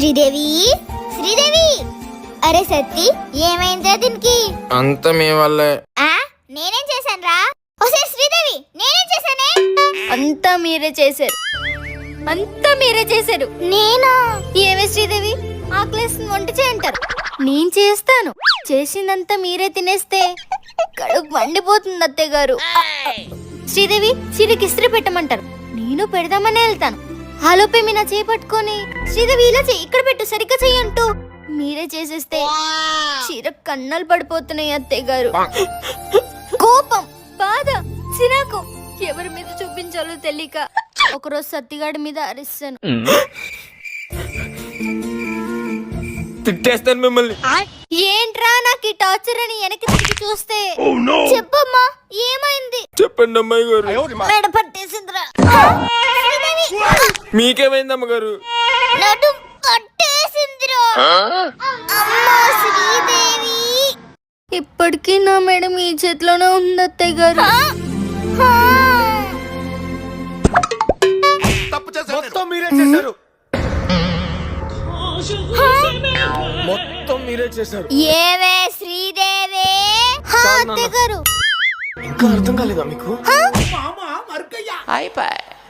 శ్రీదేవి శ్రీదేవి అరే సత్తి ఏమైందిరా దీనికి? అంత మీ వల్లే. నేనేం చేశాను రా? ఓసే శ్రీదేవి నేనేం చేశానే? అంతా మీరే చేశారు, అంతా మీరే చేశారు. నేనా? ఏమే శ్రీదేవి, ఆకలేస్తుంది వంట చేయంటారు, నేను చేస్తాను. చేసిందంతా మీరే తినేస్తే కడుపు మండిపోతుంది అత్తయ్య గారు. శ్రీదేవి చీరకి ఇస్త్రీ పెట్టమంటారు, నేను పెడదామనే వెళ్తాను. ఆలోపే మీ నా చేపట్టుకొని శ్రీదేవి ఇలా చెయ్యి, ఇక్కడ పెట్టు, సరిగ్గా చెయ్యంటూ మీరే చేసేస్తే చీర కన్నాలు పడిపోతున్నాయి అత్తయ్య గారు. కోపం, బాధ, చిరాకు ఎవరి మీద చూపించాలో తెలియక ఒకరోజు సత్తిగాడి మీద అరిస్తాను. తిట్టేస్తాను మిమ్మల్ని. ఏంట్రా నాకు ఈ టార్చర్ అని వెనక్కి తిరిగి చూస్తే చెప్పమ్మా ఏమైంది? చెప్పండి అమ్మాయి గారు. మెడ పట్టేసిందిరా. మీకేమైంది అమ్మగారు? నడు పట్టేసిందిరా. అమ్మా శ్రీదేవి. ఇప్పటికీ నా మెడ మీ చేతిలోనే ఉంది అత్తయ్య గారు. మొత్తం మీరే చేశారు, మొత్తం మీరే చేశారు. ఏవే శ్రీదేవి? అత్తయ్య గారు ఇంకా అర్థం కాలేదా మీకు? అయిపోయి